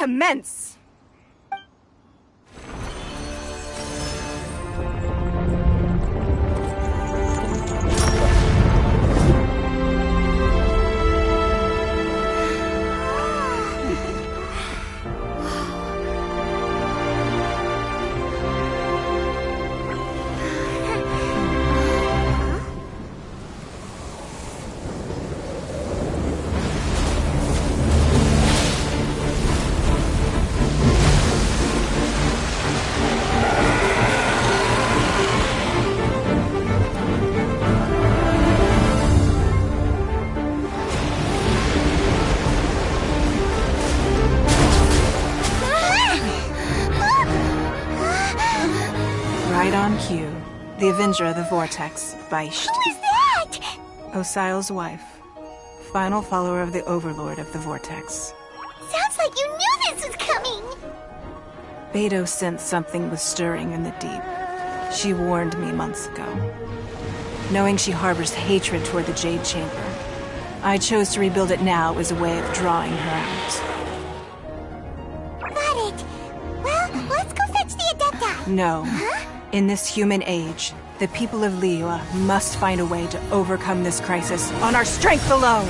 Commence! Right on cue. The Avenger of the Vortex, Beisht. Who is that? Osial's wife. Final follower of the Overlord of the Vortex. Sounds like you knew this was coming! Beidou sensed something was stirring in the deep. She warned me months ago. Knowing she harbors hatred toward the Jade Chamber, I chose to rebuild it now as a way of drawing her out. Got it. Well, let's go fetch the Adepta. No. Huh? In this human age, the people of Liyue must find a way to overcome this crisis on our strength alone!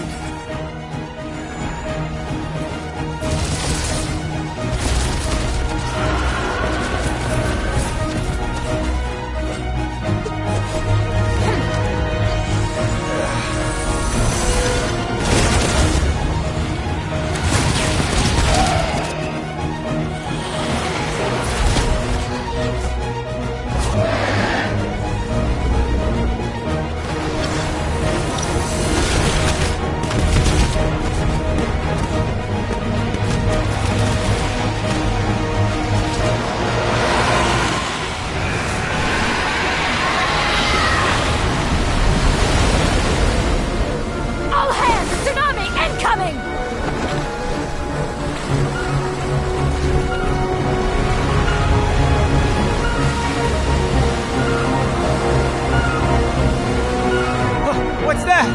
What's that?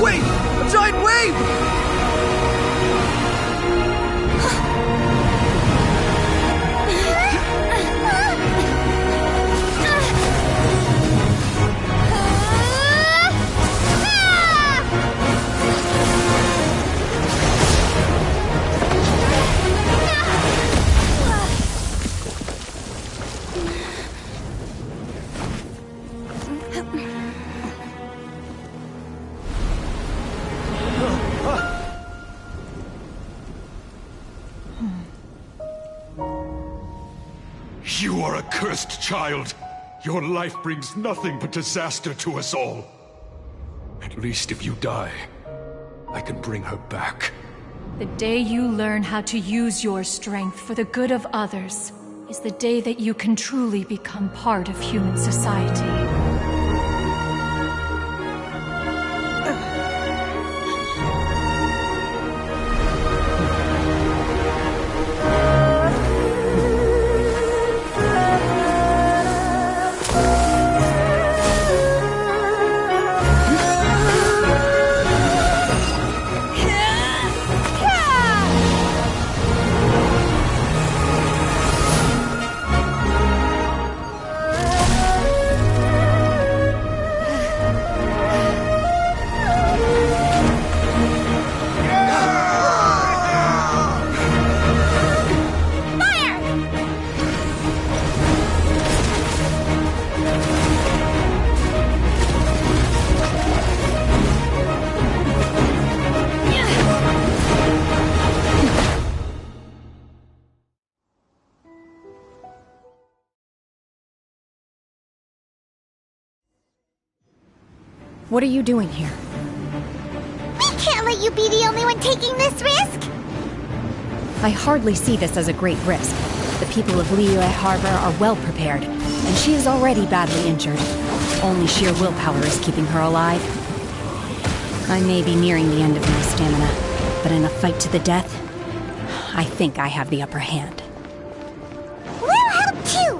Wait! A giant wave! You are a cursed child. Your life brings nothing but disaster to us all. At least if you die, I can bring her back. The day you learn how to use your strength for the good of others is the day that you can truly become part of human society. What are you doing here? We can't let you be the only one taking this risk! I hardly see this as a great risk. The people of Liyue Harbor are well prepared, and she is already badly injured. Only sheer willpower is keeping her alive. I may be nearing the end of my stamina, but in a fight to the death, I think I have the upper hand. We'll help too!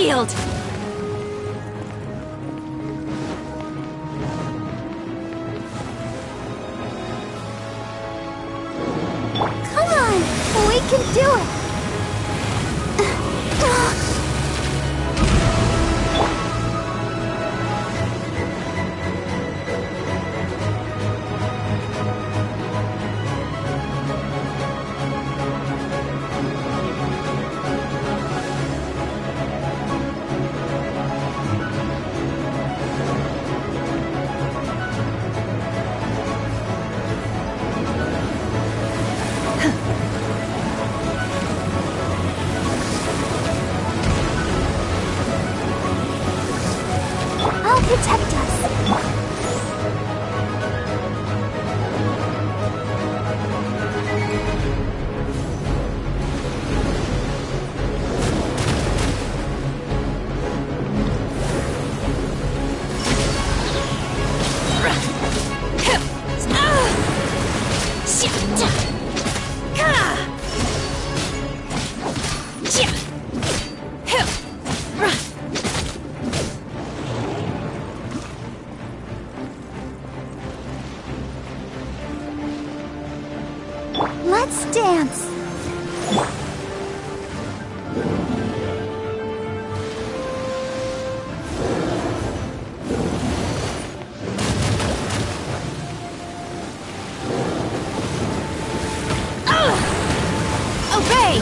Yield! Come on! We can do it! I'll protect us. Let's dance. Obey!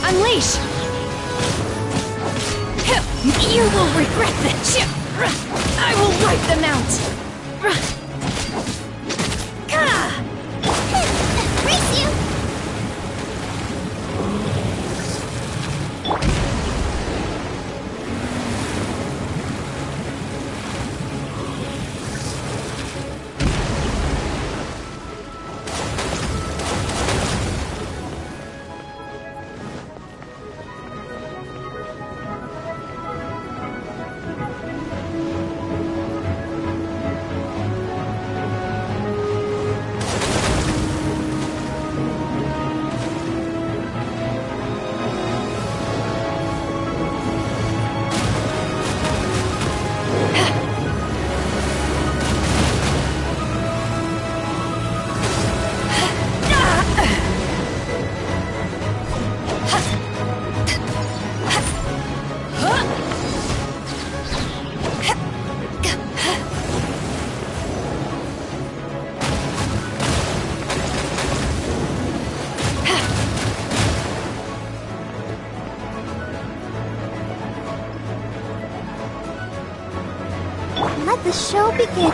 Unleash! You will regret this! I will wipe them out! Race you! Let the show begin.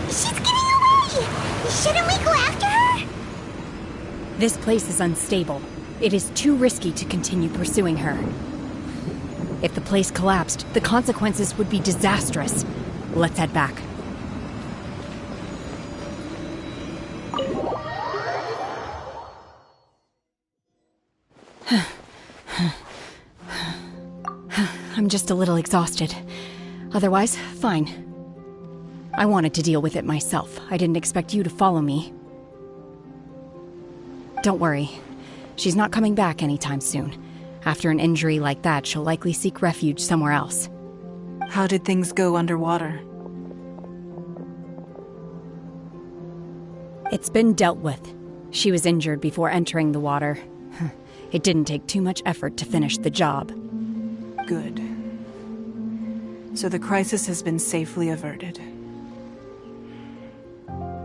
She's getting away! Shouldn't we go after her? This place is unstable. It is too risky to continue pursuing her. If the place collapsed, the consequences would be disastrous. Let's head back. I'm just a little exhausted. Otherwise, fine. I wanted to deal with it myself. I didn't expect you to follow me. Don't worry. She's not coming back anytime soon. After an injury like that, she'll likely seek refuge somewhere else. How did things go underwater? It's been dealt with. She was injured before entering the water. It didn't take too much effort to finish the job. Good. So the crisis has been safely averted.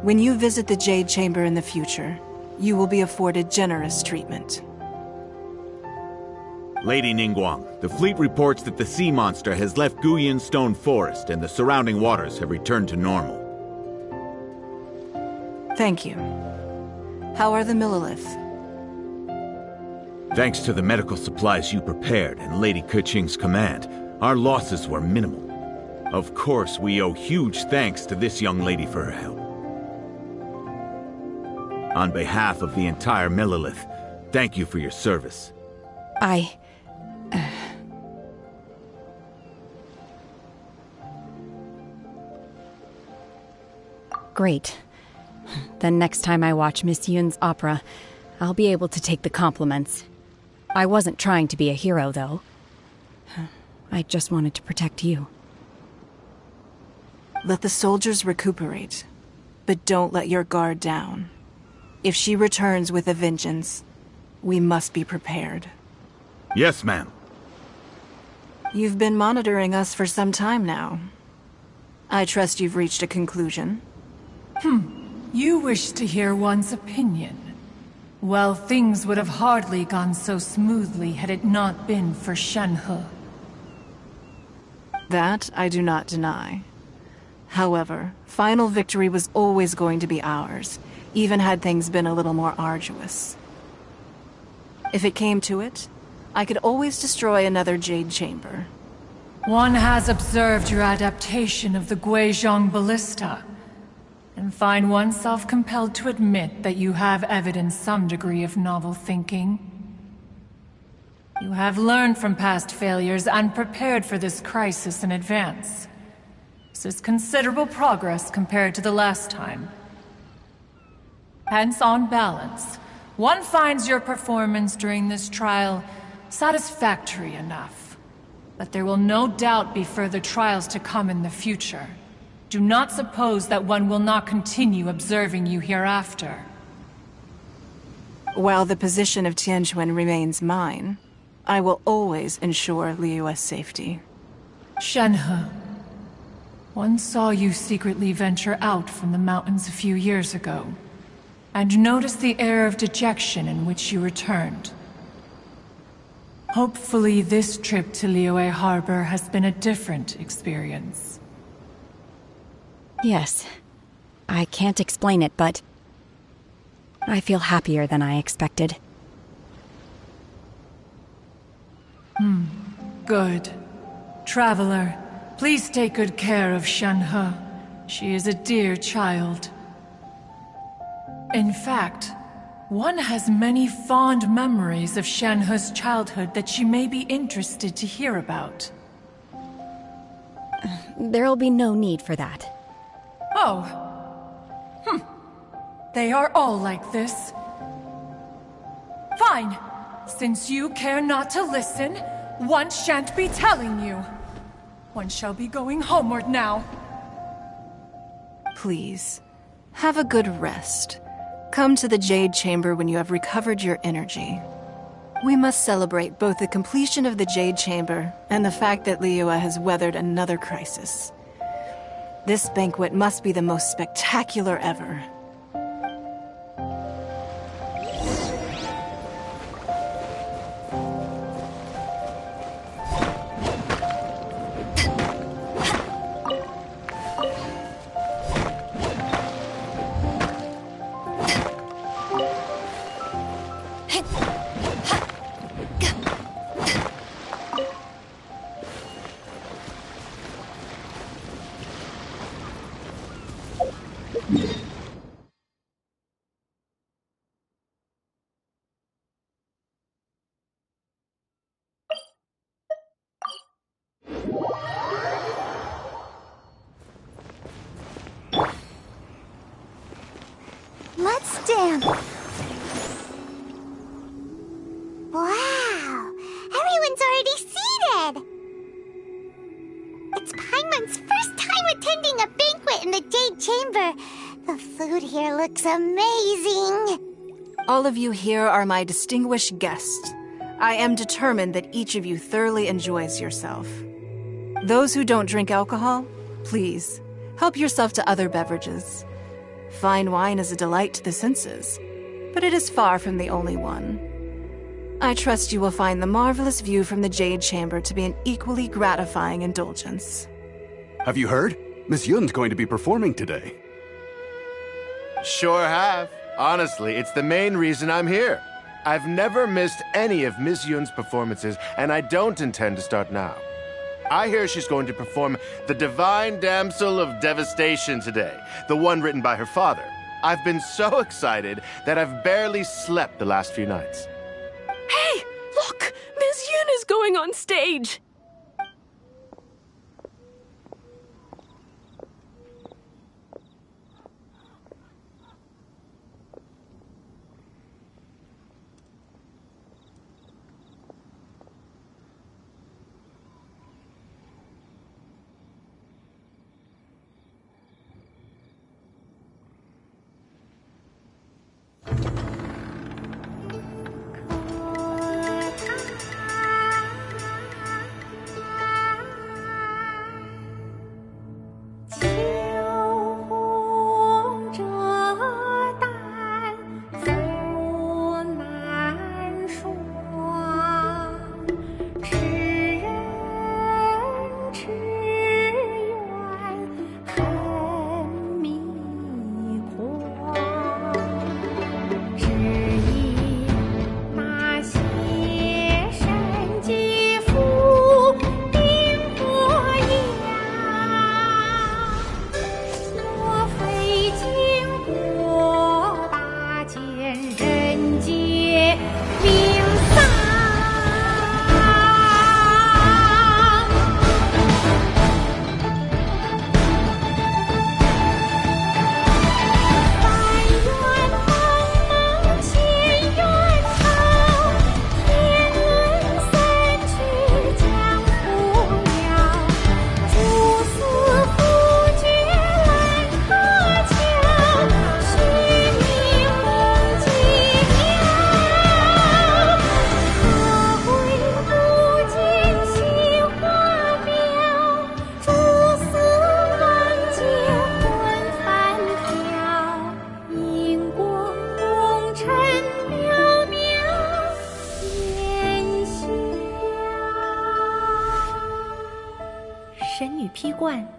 When you visit the Jade Chamber in the future, you will be afforded generous treatment. Lady Ningguang, the fleet reports that the sea monster has left Guyan Stone Forest and the surrounding waters have returned to normal. Thank you. How are the Millilith? Thanks to the medical supplies you prepared and Lady Keqing's command, our losses were minimal. Of course, we owe huge thanks to this young lady for her help. On behalf of the entire Millilith, thank you for your service. Great. Then next time I watch Miss Yun's opera, I'll be able to take the compliments. I wasn't trying to be a hero, though. I just wanted to protect you. Let the soldiers recuperate, but don't let your guard down. If she returns with a vengeance, we must be prepared. Yes, ma'am. You've been monitoring us for some time now. I trust you've reached a conclusion. You wish to hear one's opinion. Well, things would have hardly gone so smoothly had it not been for Shenhe. That I do not deny. However, final victory was always going to be ours, even had things been a little more arduous. If it came to it, I could always destroy another Jade Chamber. One has observed your adaptation of the Guizhong Ballista, and find oneself compelled to admit that you have evidenced some degree of novel thinking. You have learned from past failures and prepared for this crisis in advance. This is considerable progress compared to the last time. Hence, on balance, one finds your performance during this trial satisfactory enough. But there will no doubt be further trials to come in the future. Do not suppose that one will not continue observing you hereafter. While the position of Tianquan remains mine, I will always ensure Liyue's safety. Shenhe, one saw you secretly venture out from the mountains a few years ago, and noticed the air of dejection in which you returned. Hopefully this trip to Liyue Harbor has been a different experience. Yes. I can't explain it, but I feel happier than I expected. Good. Traveler, please take good care of Shenhe. She is a dear child. In fact, one has many fond memories of Shenhe's childhood that she may be interested to hear about. There'll be no need for that. Oh. They are all like this. Fine. Since you care not to listen, one shan't be telling you. One shall be going homeward now. Please, have a good rest. Come to the Jade Chamber when you have recovered your energy. We must celebrate both the completion of the Jade Chamber and the fact that Liyue has weathered another crisis. This banquet must be the most spectacular ever. Let's dance. Wow, everyone's already seated. It's Paimon's first time attending a banquet in the Jade Chamber. The food here looks amazing. All of you here are my distinguished guests. I am determined that each of you thoroughly enjoys yourself. Those who don't drink alcohol, please, help yourself to other beverages. Fine wine is a delight to the senses, but it is far from the only one. I trust you will find the marvelous view from the Jade Chamber to be an equally gratifying indulgence. Have you heard? Miss Yun's going to be performing today. Sure have. Honestly, it's the main reason I'm here. I've never missed any of Miss Yun's performances, and I don't intend to start now. I hear she's going to perform The Divine Damsel of Devastation today, the one written by her father. I've been so excited that I've barely slept the last few nights. Hey, look! Miss Yun is going on stage!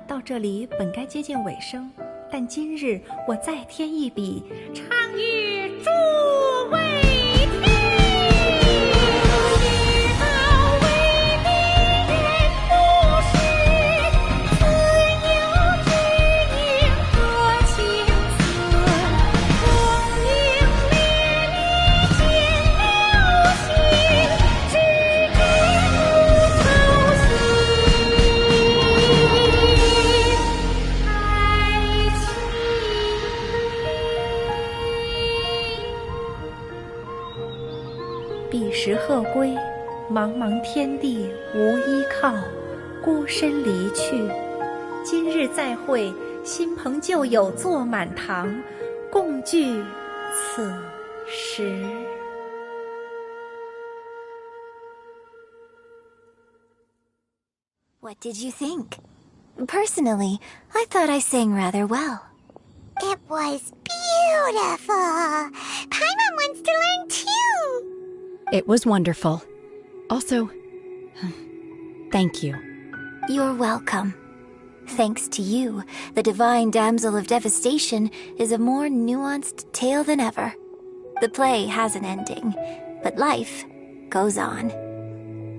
到这里本该接近尾声，但今日我再添一笔，唱与诸位听。知道为敌人不是，自有知音多情思。功名利利见了心，知知不操心。彼时鹤归，茫茫天地无依靠，孤身离去。今日再会，新朋旧友坐满堂，共聚此时。What did you think? Personally, I thought I sang rather well. It was beautiful. Paimon wants to learn too. It was wonderful. Also, thank you. You're welcome. Thanks to you, the Divine Damsel of Devastation is a more nuanced tale than ever. The play has an ending, but life goes on.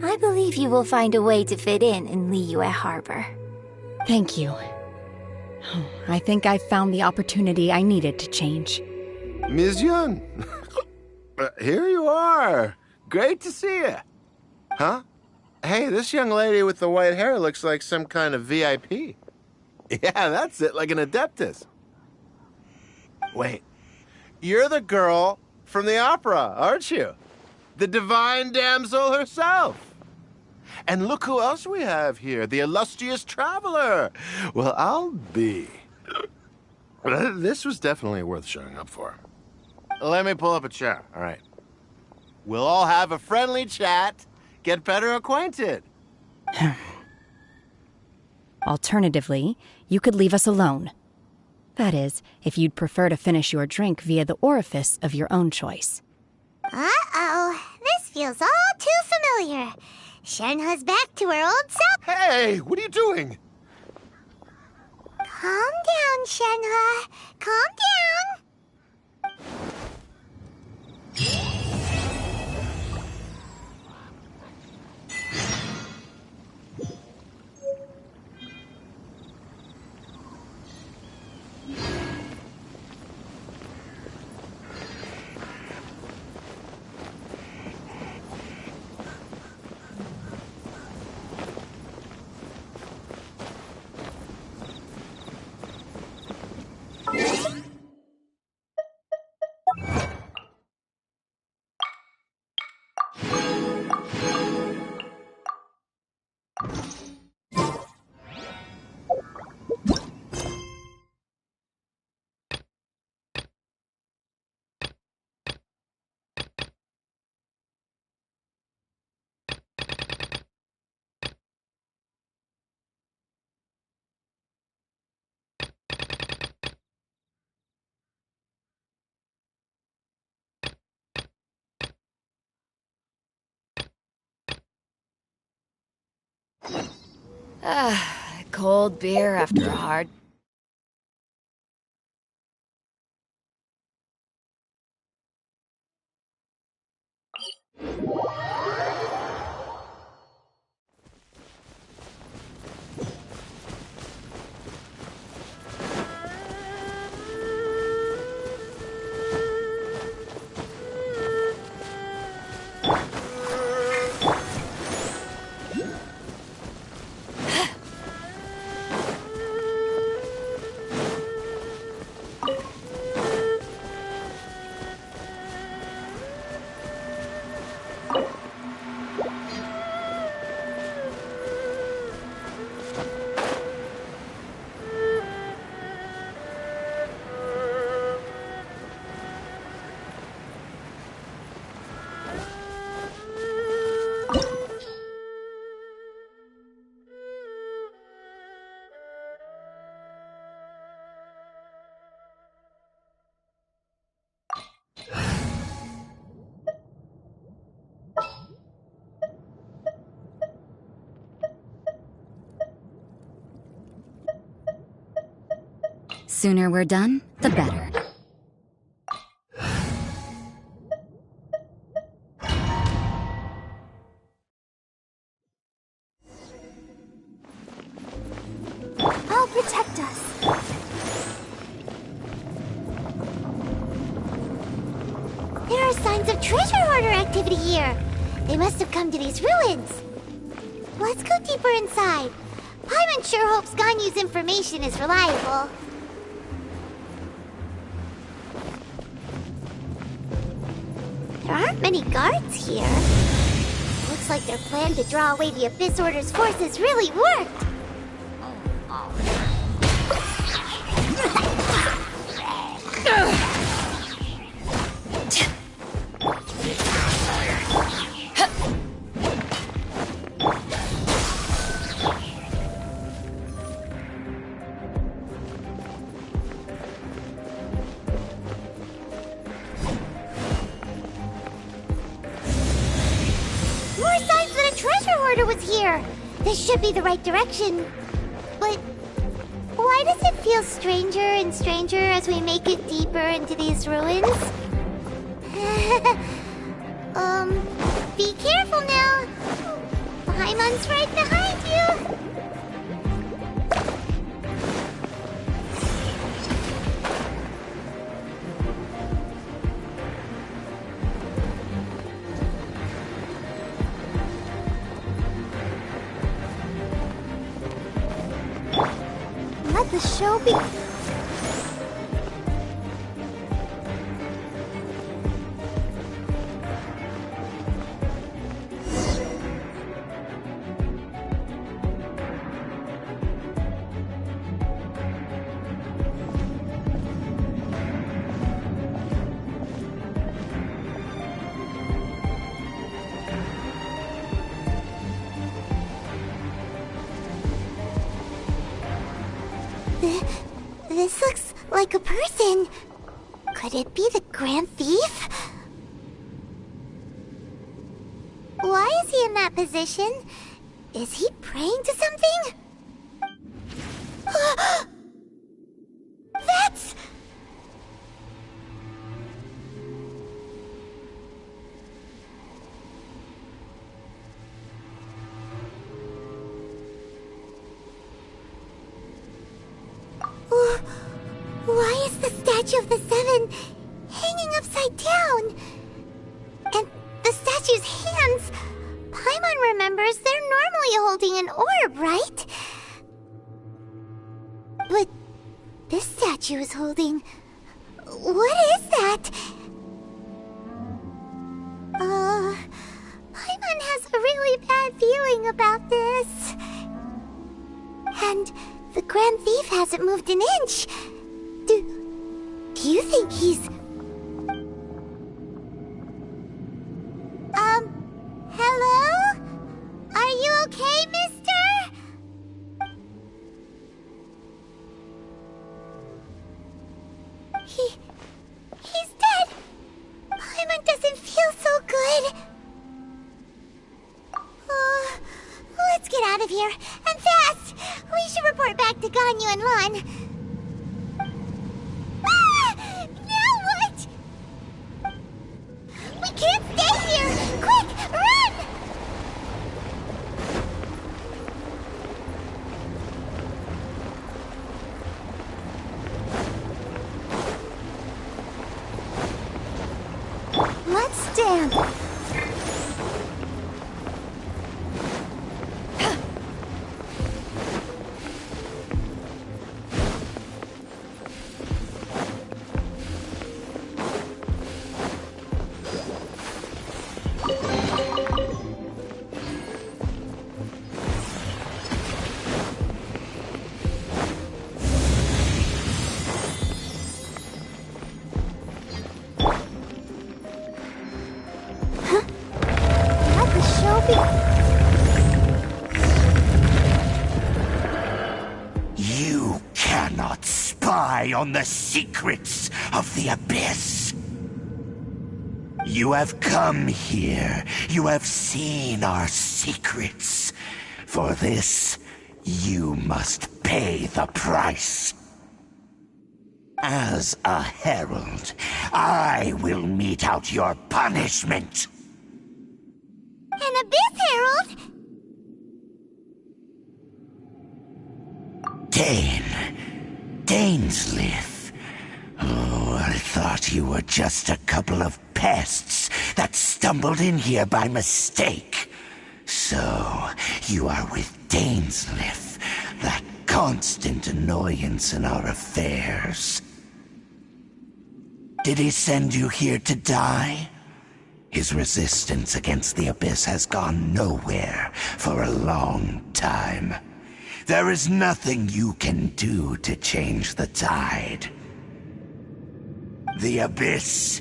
I believe you will find a way to fit in Liyue Harbor. Thank you. I think I've found the opportunity I needed to change. Ms. Yun, here you are. Great to see you. Huh? Hey, this young lady with the white hair looks like some kind of VIP. Yeah, that's it, like an Adeptus. Wait, you're the girl from the opera, aren't you? The Divine Damsel herself. And look who else we have here, the illustrious traveler. Well, I'll be. This was definitely worth showing up for. Let me pull up a chair, all right. We'll all have a friendly chat, get better acquainted. Alternatively, you could leave us alone. That is, if you'd prefer to finish your drink via the orifice of your own choice. Uh-oh, this feels all too familiar. Shenhe's back to her old self. Hey, what are you doing? Calm down, Shenhe. Calm down. Cold beer after a hard... Sooner we're done, the better. I'll protect us. There are signs of treasure hoarder activity here. They must have come to these ruins. Let's go deeper inside. Paimon sure hopes Ganyu's information is reliable. There aren't many guards here. Looks like their plan to draw away the Abyss Order's forces really worked. This should be the right direction. But why does it feel stranger and stranger as we make it deeper into these ruins? Be careful now. Paimon's right behind you. Let the show be... This looks like a person. Could it be the Grand Thief? is he in that position? Is he praying to something? That's... Why is the Statue of the Seven hanging upside down? And the statue's hands... Paimon remembers they're normally holding an orb, right? But this statue is holding... What is that? Paimon has a really bad feeling about this. And the Grand Thief hasn't moved an inch. Do you think he's... Hello? Are you okay, mister? He's dead. Paimon doesn't feel so good. Let's get out of here, and fast! We should report back to Ganyu and Lan. Now what? We can't stay here! Quick, run! Let's dance. You cannot spy on the secrets of the Abyss. You have come here. You have seen our secrets. For this, you must pay the price. As a herald, I will mete out your punishment. An Abyss Herald? Dainsleif. Oh, I thought you were just a couple of pests that stumbled in here by mistake. So, you are with Dainsleif, that constant annoyance in our affairs. Did he send you here to die? His resistance against the Abyss has gone nowhere for a long time. There is nothing you can do to change the tide. The Abyss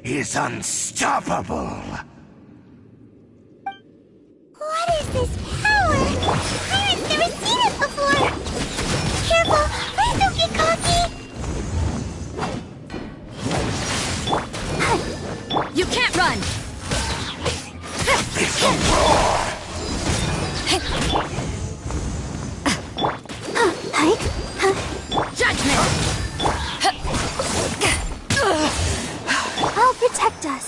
is unstoppable. What is this power? Pirates never seen it before! Careful! Please don't get cocky! You can't run! It's a roar! Judgment! I'll protect us.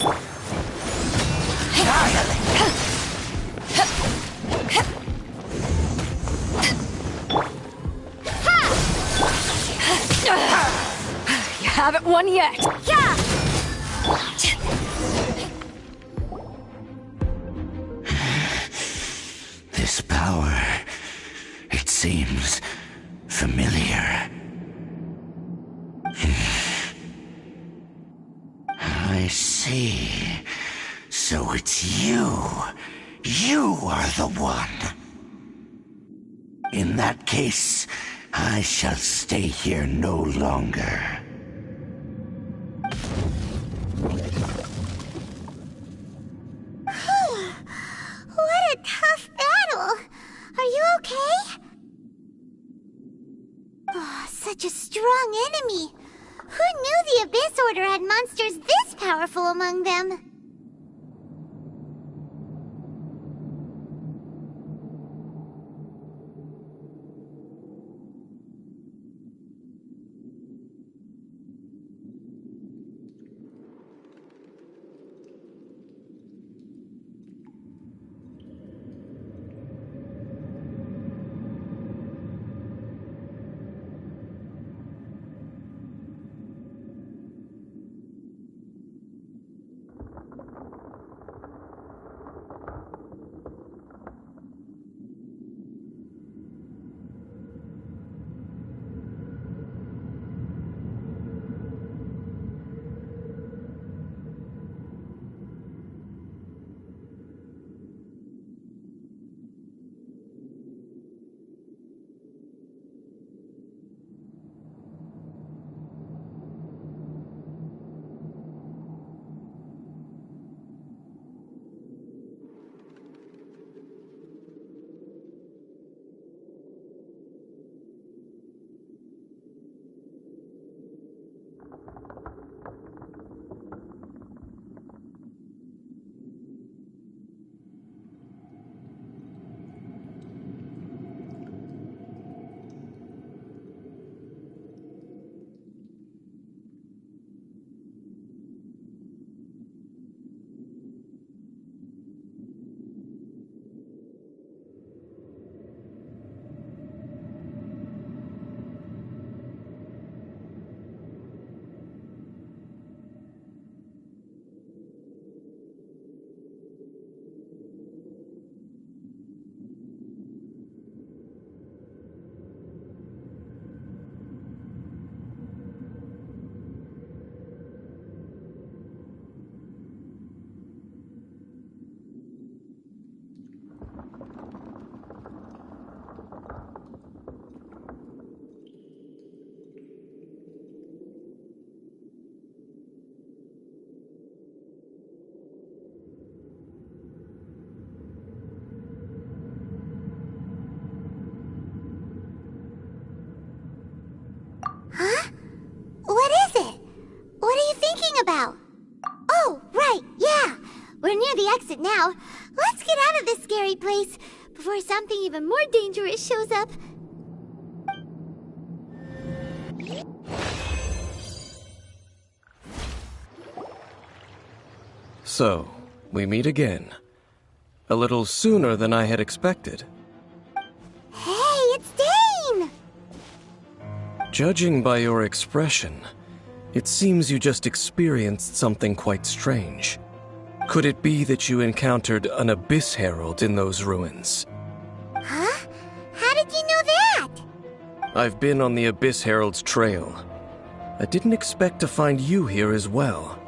You haven't won yet! Yeah! This power, it seems familiar. I see. So it's you. You are the one. In that case, I shall stay here no longer. What a tough battle! Are you okay? Oh, such a strong enemy! Who knew the Abyss Order had monsters this powerful among them? We're near the exit now. Let's get out of this scary place before something even more dangerous shows up. So, we meet again. A little sooner than I had expected. Hey, it's Dane! Judging by your expression, it seems you just experienced something quite strange. Could it be that you encountered an Abyss Herald in those ruins? Huh? How did you know that? I've been on the Abyss Herald's trail. I didn't expect to find you here as well.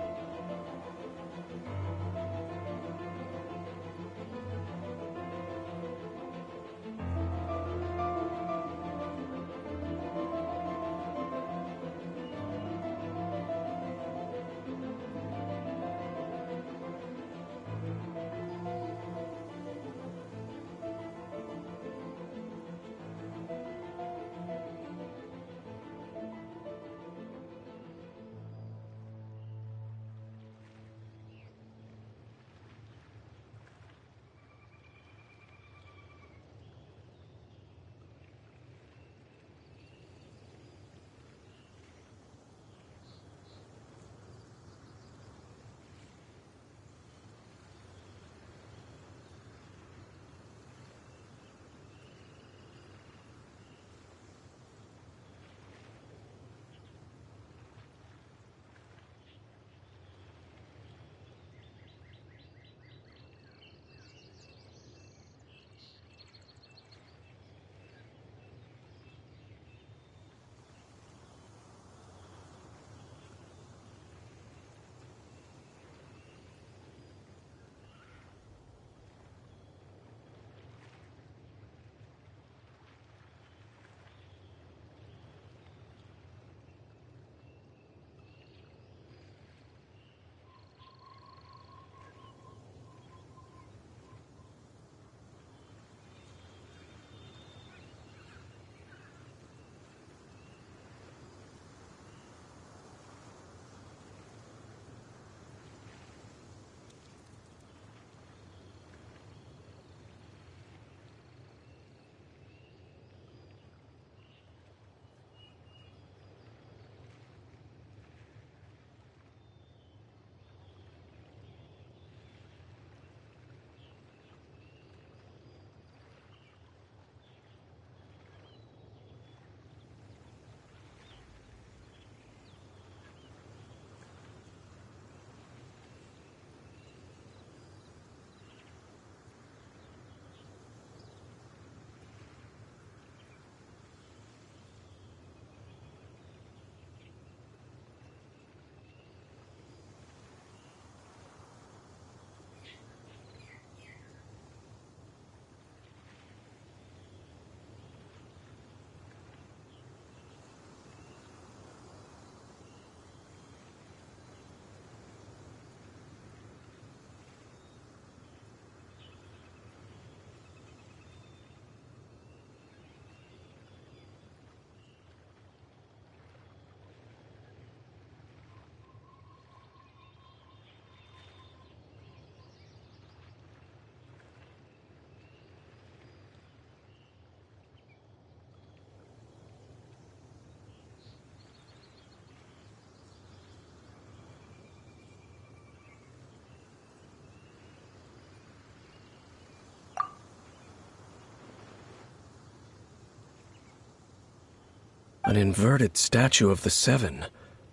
An inverted statue of the Seven,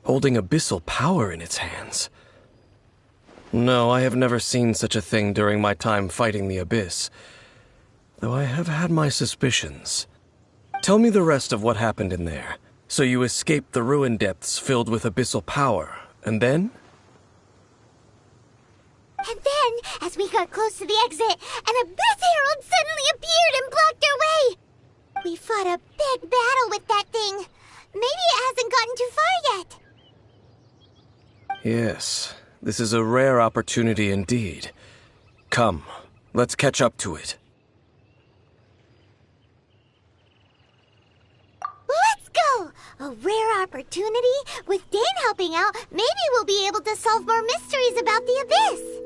holding abyssal power in its hands. No, I have never seen such a thing during my time fighting the Abyss, though I have had my suspicions. Tell me the rest of what happened in there. So you escaped the ruin depths filled with abyssal power, and then? And then, as we got close to the exit, an Abyss Herald suddenly appeared and blocked our way! We fought a big battle with that thing. Maybe it hasn't gotten too far yet. Yes, this is a rare opportunity indeed. Come, let's catch up to it. Let's go! A rare opportunity? With Dane helping out, maybe we'll be able to solve more mysteries about the Abyss.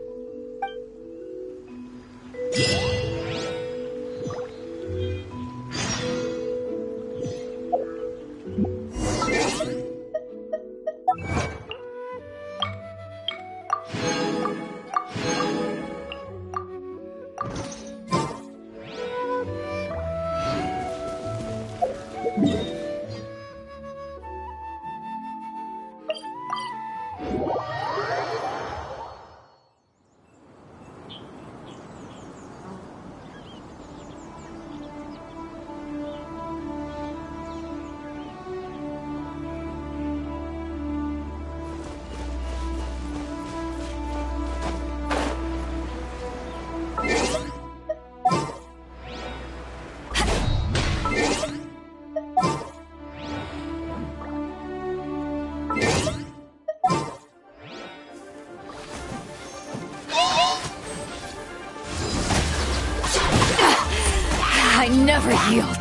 I never yield.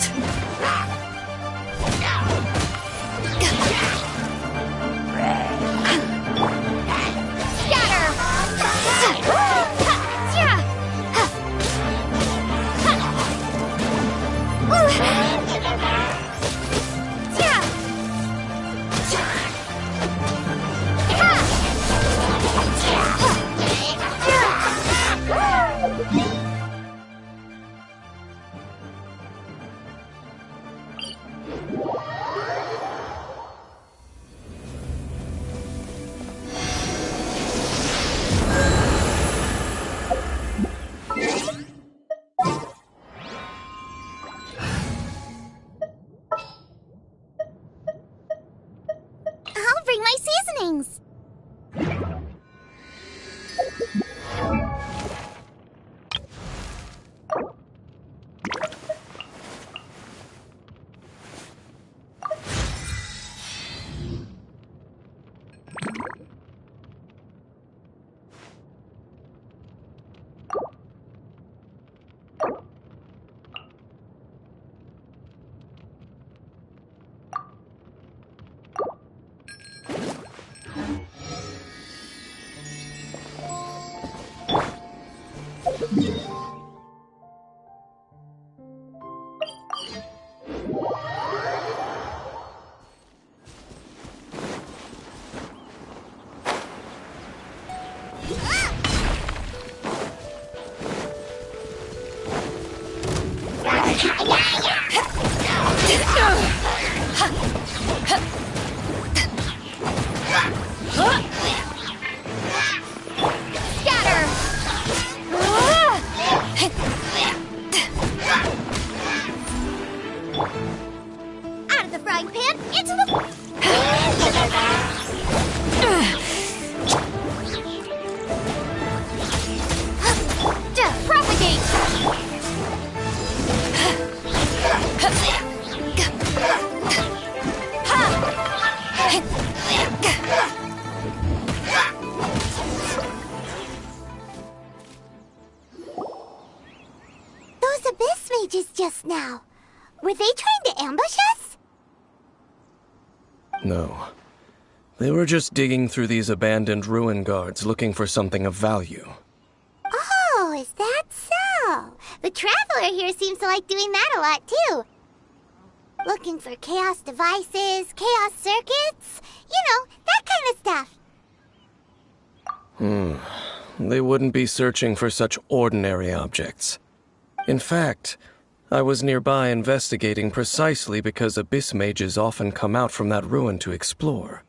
I'll bring my seasonings. Out of the frying pan, into the... Propagate! Those abyss mages just now. Were they trying to ambush us? No. They were just digging through these abandoned ruin guards looking for something of value. Oh, is that so? The Traveler here seems to like doing that a lot, too. Looking for chaos devices, chaos circuits, you know, that kind of stuff. They wouldn't be searching for such ordinary objects. In fact, I was nearby investigating precisely because abyss mages often come out from that ruin to explore.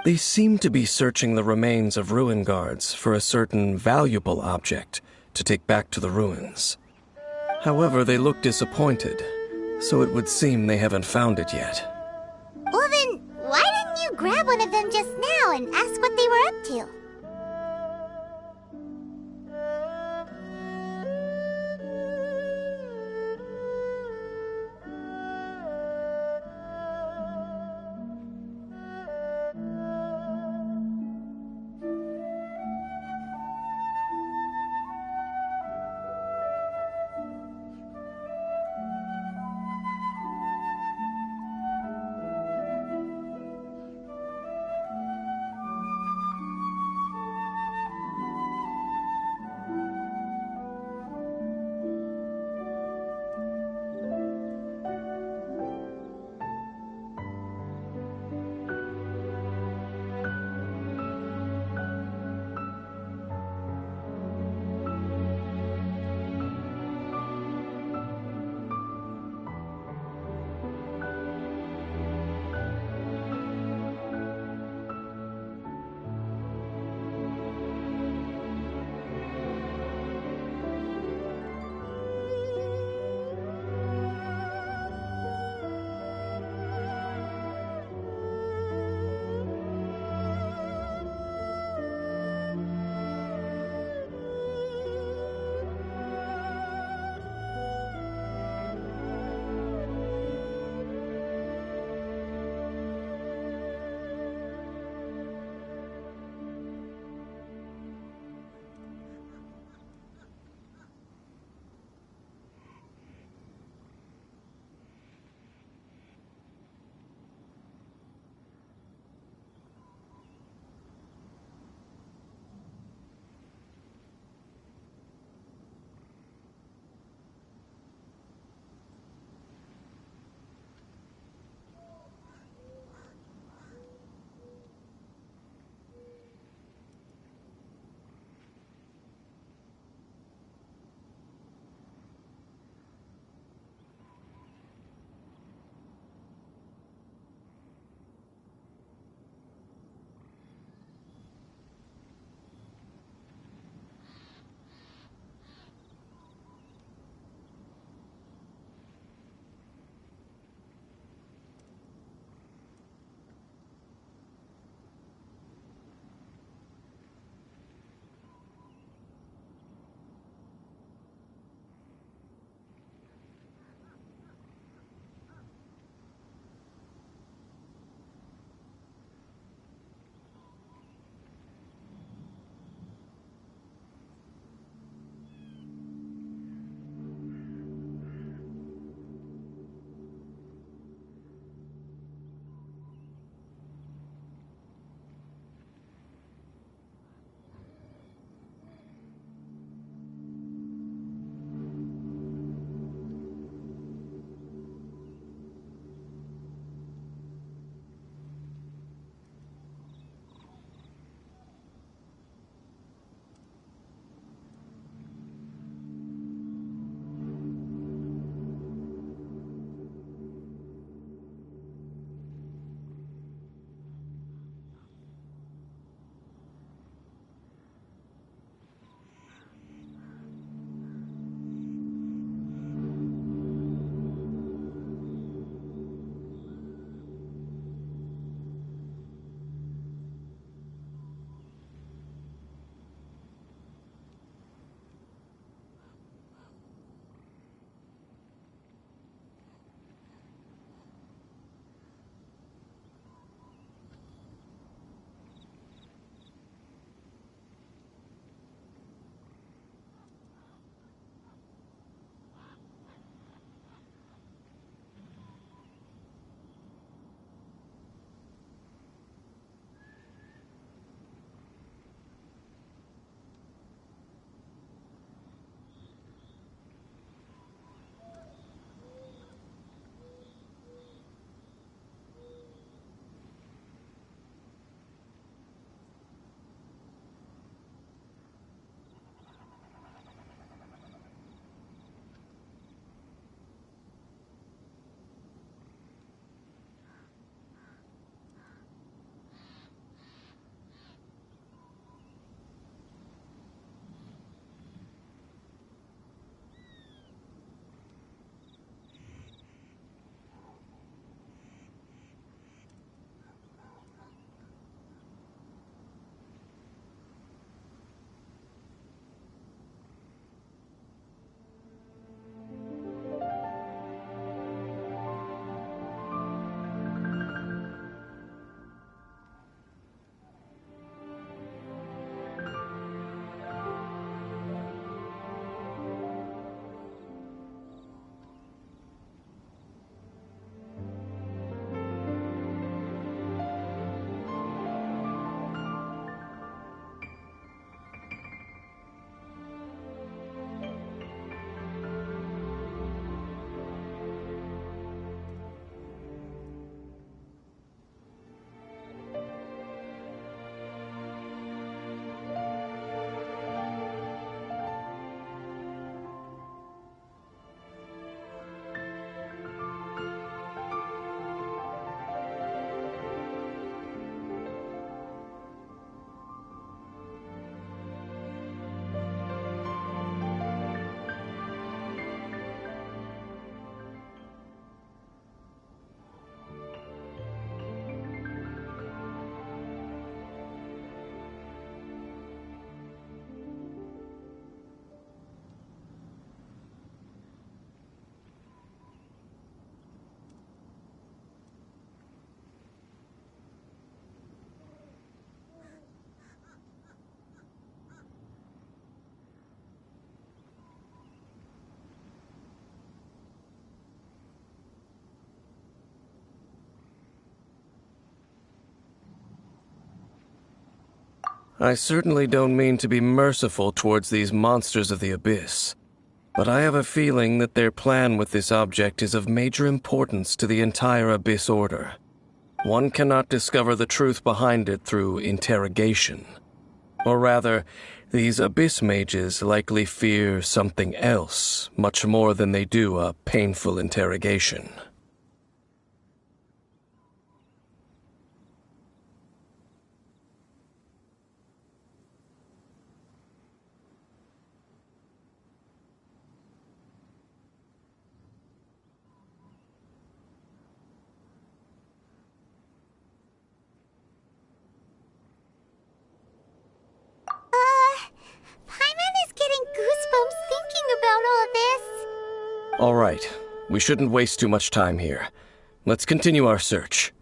They seem to be searching the remains of ruin guards for a certain valuable object to take back to the ruins. However, they look disappointed, so it would seem they haven't found it yet. Well then, why didn't you grab one of them just now and ask what they were up to? I certainly don't mean to be merciful towards these monsters of the Abyss, but I have a feeling that their plan with this object is of major importance to the entire Abyss Order. One cannot discover the truth behind it through interrogation. Or rather, these Abyss mages likely fear something else much more than they do a painful interrogation. Paimon is getting goosebumps thinking about all this. All right, we shouldn't waste too much time here. Let's continue our search.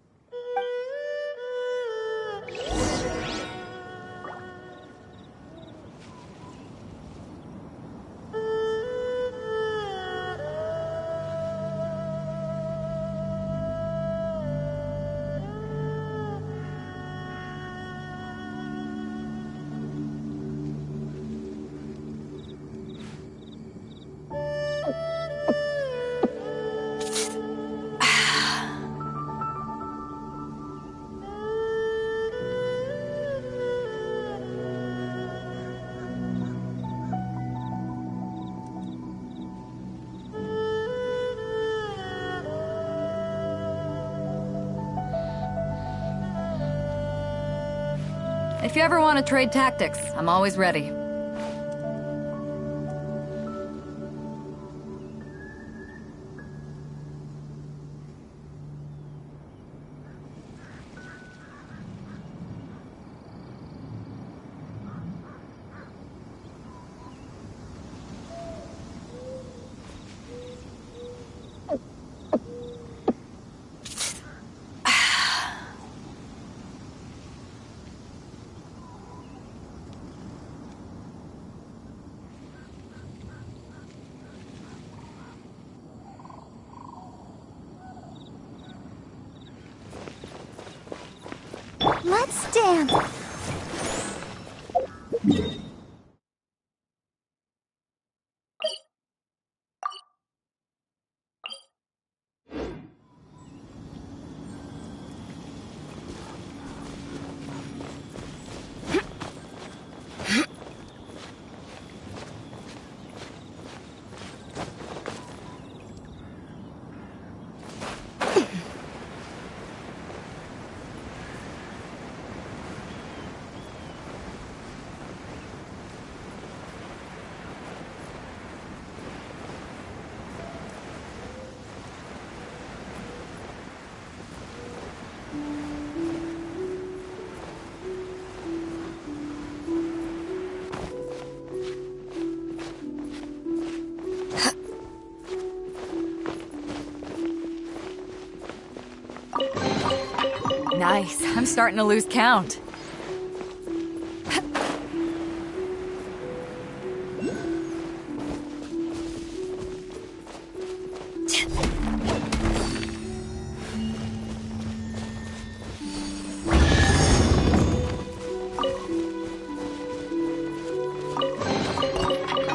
If you ever want to trade tactics, I'm always ready. Let's dance. Nice. I'm starting to lose count.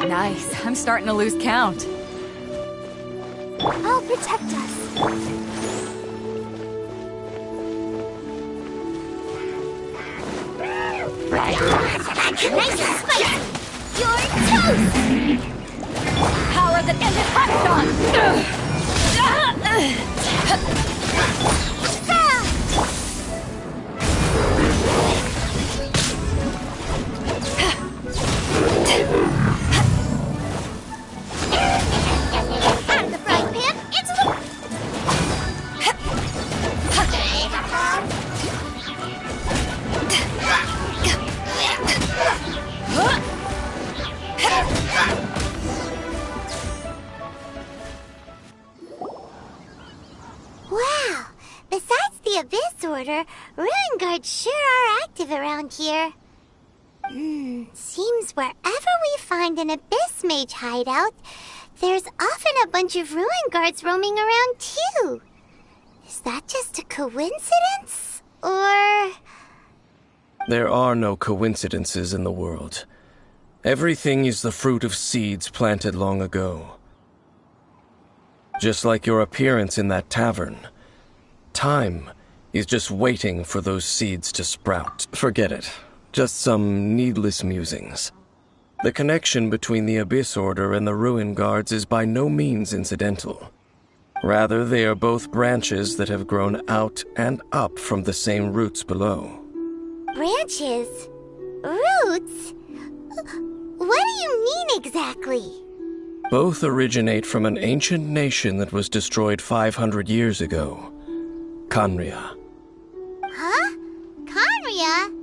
Nice. I'm starting to lose count. I'll protect us. Nice fight! You're toast! Power that ended Hotshot! I'm the frying pan, it's the... Wow! Besides the Abyss Order, Ruin Guards sure are active around here. Seems wherever we find an Abyss Mage hideout, there's often a bunch of Ruin Guards roaming around too. Is that just a coincidence? Or... There are no coincidences in the world. Everything is the fruit of seeds planted long ago. Just like your appearance in that tavern, time is just waiting for those seeds to sprout. Forget it. Just some needless musings. The connection between the Abyss Order and the Ruin Guards is by no means incidental. Rather, they are both branches that have grown out and up from the same roots below. Branches? Roots? What do you mean exactly? Both originate from an ancient nation that was destroyed 500 years ago. Khaenri'ah. Huh? Khaenri'ah?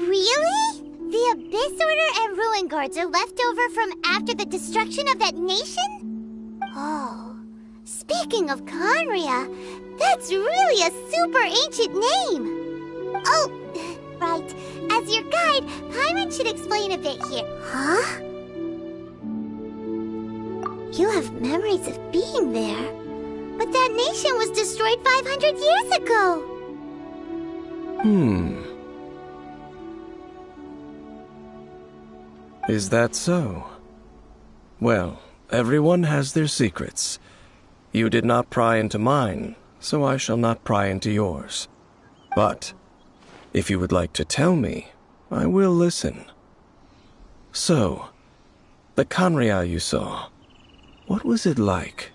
Really? The Abyss Order and Ruin Guards are left over from after the destruction of that nation? Oh, speaking of Khaenri'ah, that's really a super ancient name. Oh, right. As your guide, Paimon should explain a bit here. Huh? You have memories of being there. But that nation was destroyed 500 years ago. Is that so? Well, everyone has their secrets. You did not pry into mine, so I shall not pry into yours. But, if you would like to tell me, I will listen. So, the Khaenri'ah you saw, what was it like?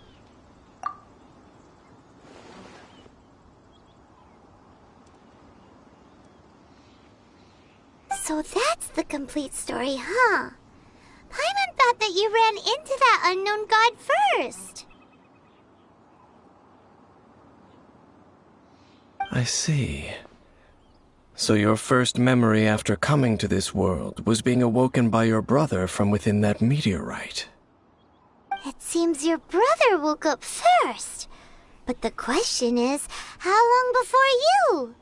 So that's the complete story, huh? Paimon thought that you ran into that unknown god first. I see. So your first memory after coming to this world was being awoken by your brother from within that meteorite. It seems your brother woke up first. But the question is, how long before you?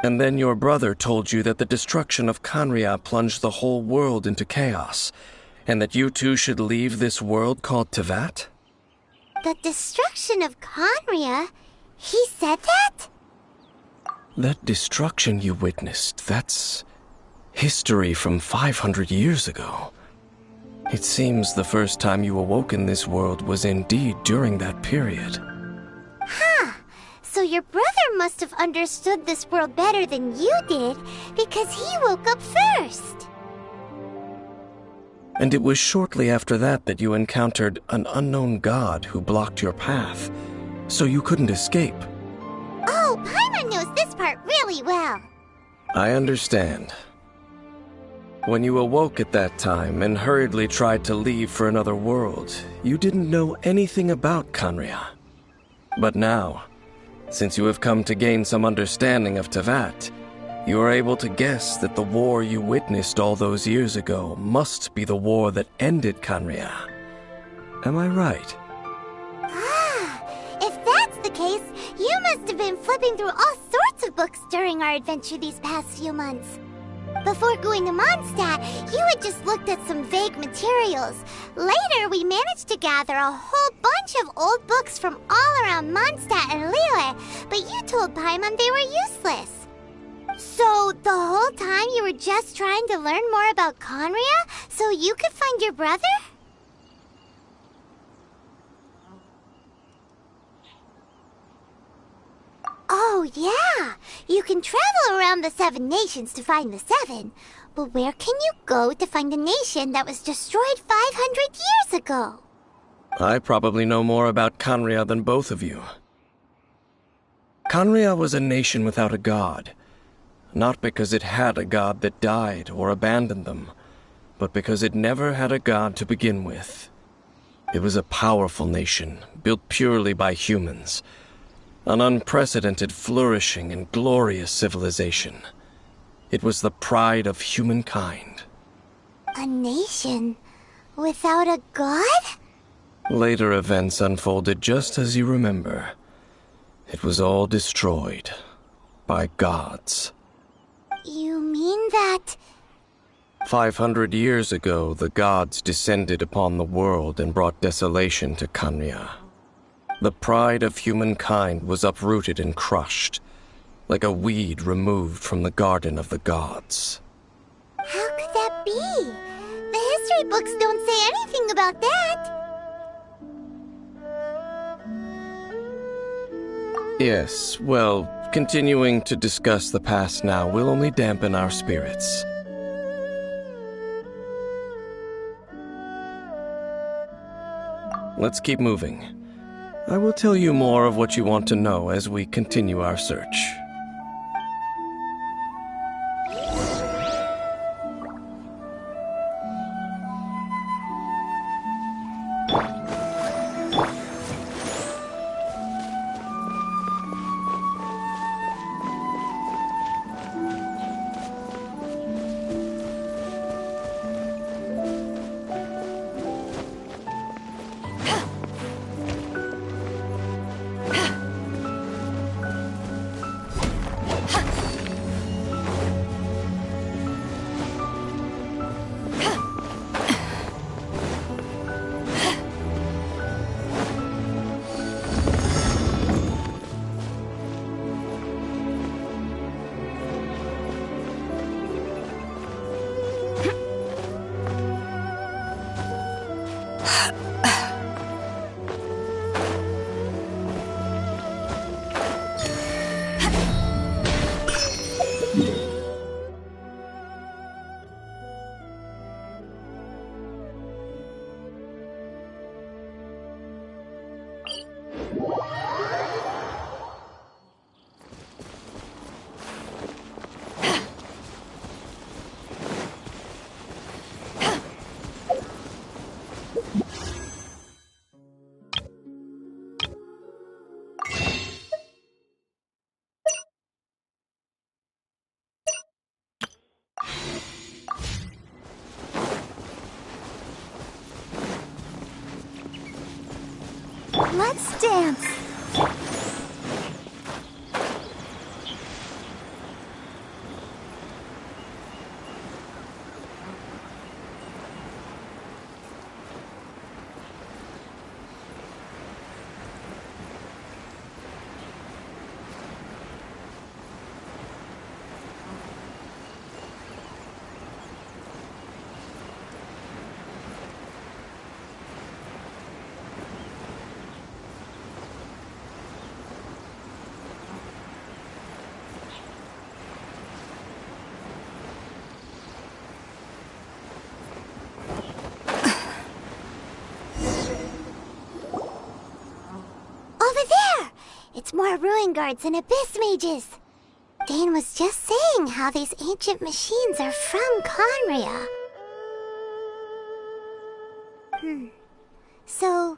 And then your brother told you that the destruction of Khaenri'ah plunged the whole world into chaos, and that you two should leave this world called Teyvat? The destruction of Khaenri'ah? He said that? That destruction you witnessed, that's history from 500 years ago. It seems the first time you awoke in this world was indeed during that period. Huh. So your brother must have understood this world better than you did, because he woke up first. And it was shortly after that that you encountered an unknown god who blocked your path, so you couldn't escape. Oh, Paimon knows this part really well. I understand. When you awoke at that time and hurriedly tried to leave for another world, you didn't know anything about Khaenri'ah. But now, since you have come to gain some understanding of Teyvat, you are able to guess that the war you witnessed all those years ago must be the war that ended Khaenri'ah. Am I right? Ah, if that's the case, you must have been flipping through all sorts of books during our adventure these past few months. Before going to Mondstadt, you had just looked at some vague materials. Later, we managed to gather a whole bunch of old books from all around Mondstadt and Liyue, but you told Paimon they were useless. So, the whole time you were just trying to learn more about Khaenri'ah so you could find your brother? Oh, yeah! You can travel around the 7 nations to find the 7. But where can you go to find a nation that was destroyed 500 years ago? I probably know more about Khaenri'ah than both of you. Khaenri'ah was a nation without a god. Not because it had a god that died or abandoned them, but because it never had a god to begin with. It was a powerful nation, built purely by humans. An unprecedented, flourishing, and glorious civilization. It was the pride of humankind. A nation without a god? Later events unfolded just as you remember. It was all destroyed by gods. You mean that... 500 years ago, the gods descended upon the world and brought desolation to Khaenri'ah. The pride of humankind was uprooted and crushed, like a weed removed from the Garden of the Gods. How could that be? The history books don't say anything about that. Yes, well, continuing to discuss the past now will only dampen our spirits. Let's keep moving. I will tell you more of what you want to know as we continue our search. Let's dance. It's more ruin guards and abyss mages. Dane was just saying how these ancient machines are from Conria. So,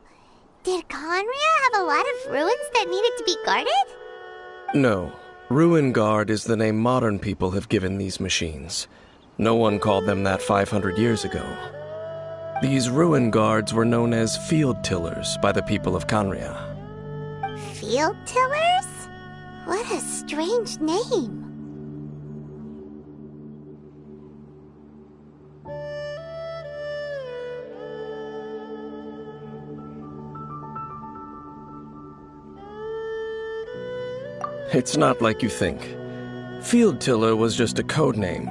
did Conria have a lot of ruins that needed to be guarded? No. Ruin Guard is the name modern people have given these machines. No one called them that 500 years ago. These ruin guards were known as field tillers by the people of Conria. Field tillers? What a strange name. It's not like you think. Field tiller was just a code name.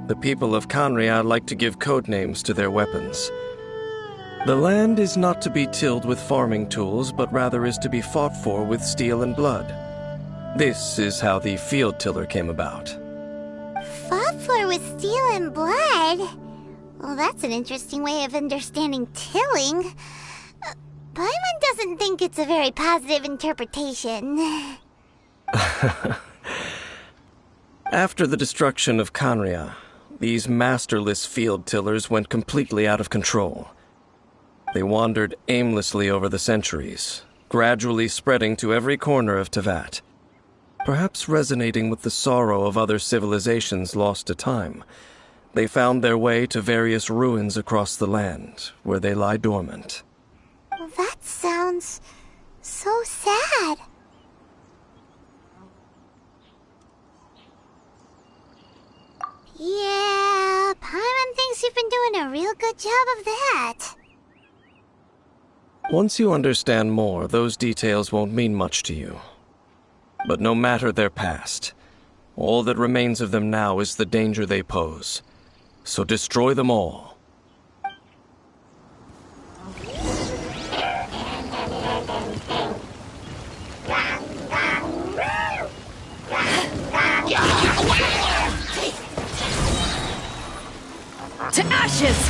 The people of Conria like to give code names to their weapons. The land is not to be tilled with farming tools, but rather is to be fought for with steel and blood. This is how the field tiller came about. Fought for with steel and blood? Well, that's an interesting way of understanding tilling. Paimon doesn't think it's a very positive interpretation. After the destruction of Conria, these masterless field tillers went completely out of control. They wandered aimlessly over the centuries, gradually spreading to every corner of Teyvat. Perhaps resonating with the sorrow of other civilizations lost to time, they found their way to various ruins across the land, where they lie dormant. That sounds so sad. Yeah, Paimon thinks you've been doing a real good job of that. Once you understand more, those details won't mean much to you. But no matter their past, all that remains of them now is the danger they pose. So destroy them all. To ashes!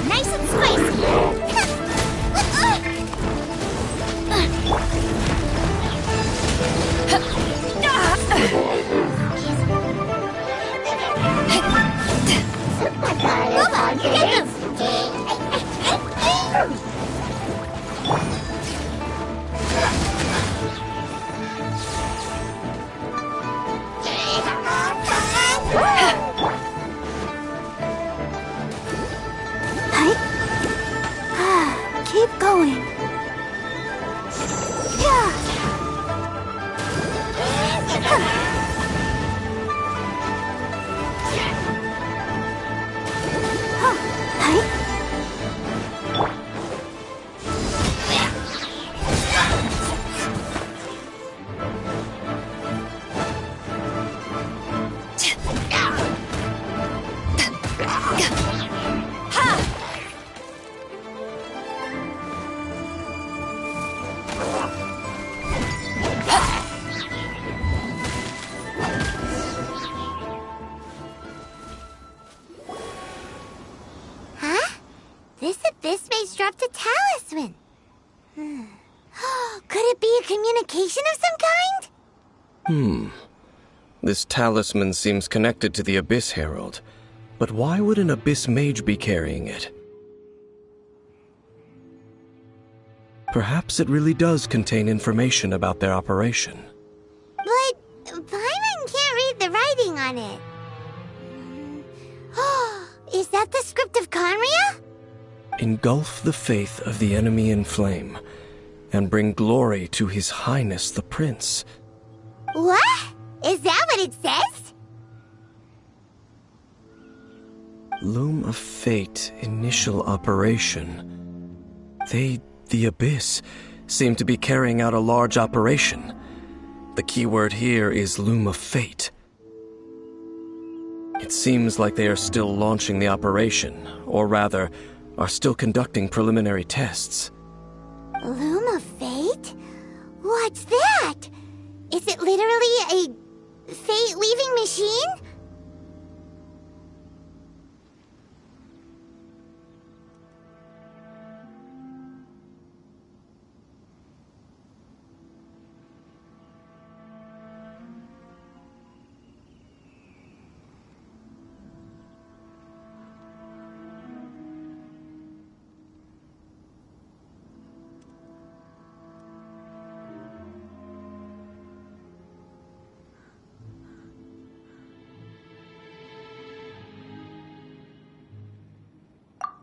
Nice and spicy. Bubba, get them! Keep going. This abyss maze dropped a talisman. Could it be a communication of some kind? This talisman seems connected to the Abyss Herald. But why would an Abyss Mage be carrying it? Perhaps it really does contain information about their operation. But Paimon can't read the writing on it. Is that the script of Conria? Engulf the faith of the enemy in flame, and bring glory to His Highness the Prince. What? Is that what it says? Loom of Fate, initial operation. They, the Abyss, seem to be carrying out a large operation. The keyword here is Loom of Fate. It seems like they are still launching the operation, or rather, are still conducting preliminary tests. Loom of Fate? What's that? Is it literally a fate-weaving machine?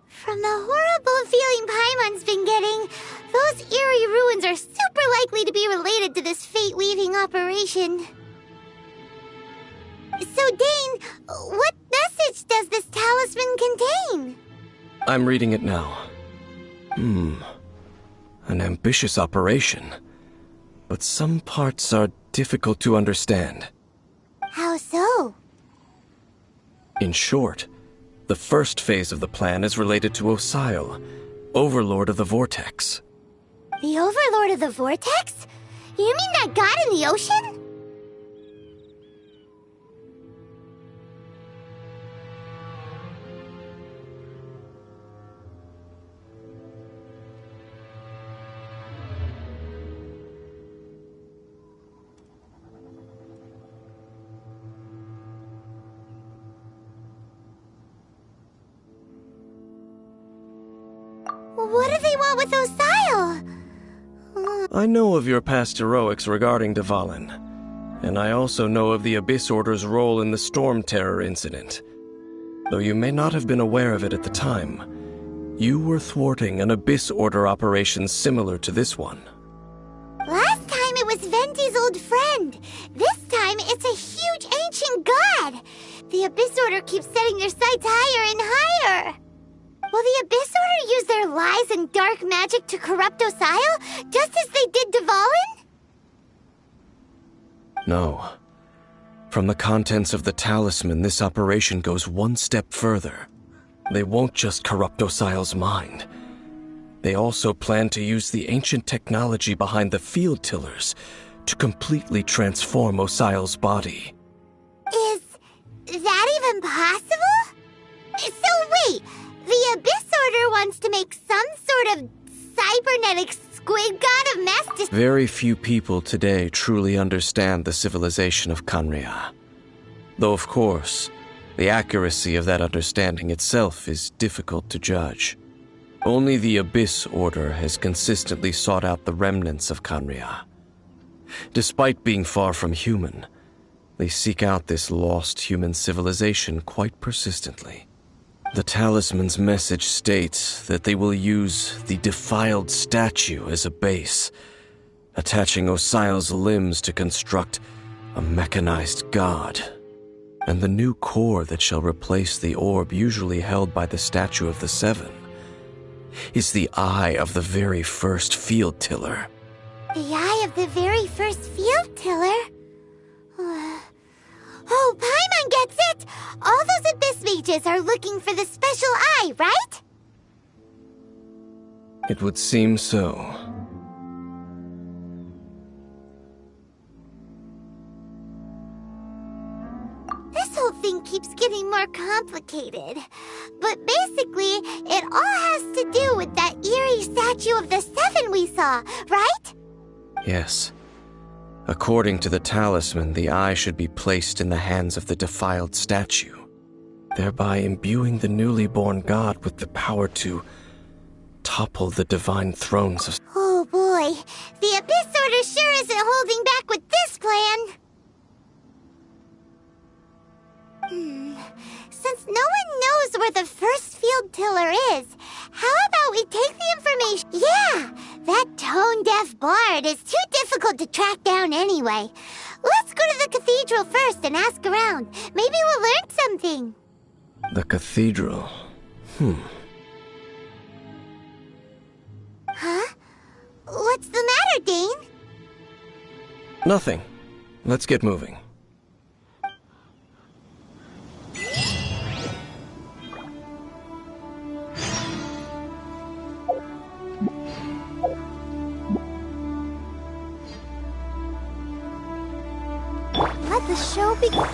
From the horrible feeling Paimon's been getting, those eerie ruins are super likely to be related to this fate-weaving operation. So, Dane, what message does this talisman contain? I'm reading it now. An ambitious operation. But some parts are difficult to understand. How so? In short, the first phase of the plan is related to Osile, Overlord of the Vortex. The Overlord of the Vortex? You mean that god in the ocean? What do they want with Osile? I know of your past heroics regarding Dvalin, and I also know of the Abyss Order's role in the Storm Terror incident. Though you may not have been aware of it at the time, You were thwarting an Abyss Order operation similar to this one. Last time it was Venti's old friend. This time it's a huge ancient god. The Abyss Order keeps setting their sights higher and higher. Will the Abyss Order use their lies and dark magic to corrupt Osile, just as they did Dvalin? No. From the contents of the talisman, this operation goes one step further. They won't just corrupt Osile's mind. They also plan to use the ancient technology behind the field tillers to completely transform Osile's body. Is that even possible? So wait, the Abyss Order wants to make some sort of cybernetic squid god of mass Very few people today truly understand the civilization of Khaenri'ah. Though, of course, the accuracy of that understanding itself is difficult to judge. Only the Abyss Order has consistently sought out the remnants of Khaenri'ah. Despite being far from human, they seek out this lost human civilization quite persistently. The talisman's message states that they will use the defiled statue as a base, attaching Osile's limbs to construct a mechanized god. And the new core that shall replace the orb usually held by the Statue of the Seven is the eye of the very first field tiller. The eye of the very first field tiller? Oh, Paimon gets it! All those Abyss mages are looking for the special eye, right? It would seem so. This whole thing keeps getting more complicated. But basically, it all has to do with that eerie Statue of the Seven we saw, right? Yes. According to the talisman, the eye should be placed in the hands of the defiled statue, thereby imbuing the newly born god with the power to topple the divine thrones of... Oh boy, the Abyss Order sure isn't holding back with this plan. Since no one knows where the first field tiller is, how about we take the information? Yeah, that tone-deaf bard is too difficult to track down anyway. Let's go to the cathedral first and ask around. Maybe we'll learn something. The cathedral? Huh? What's the matter, Dane? Nothing. Let's get moving. Let the show begin.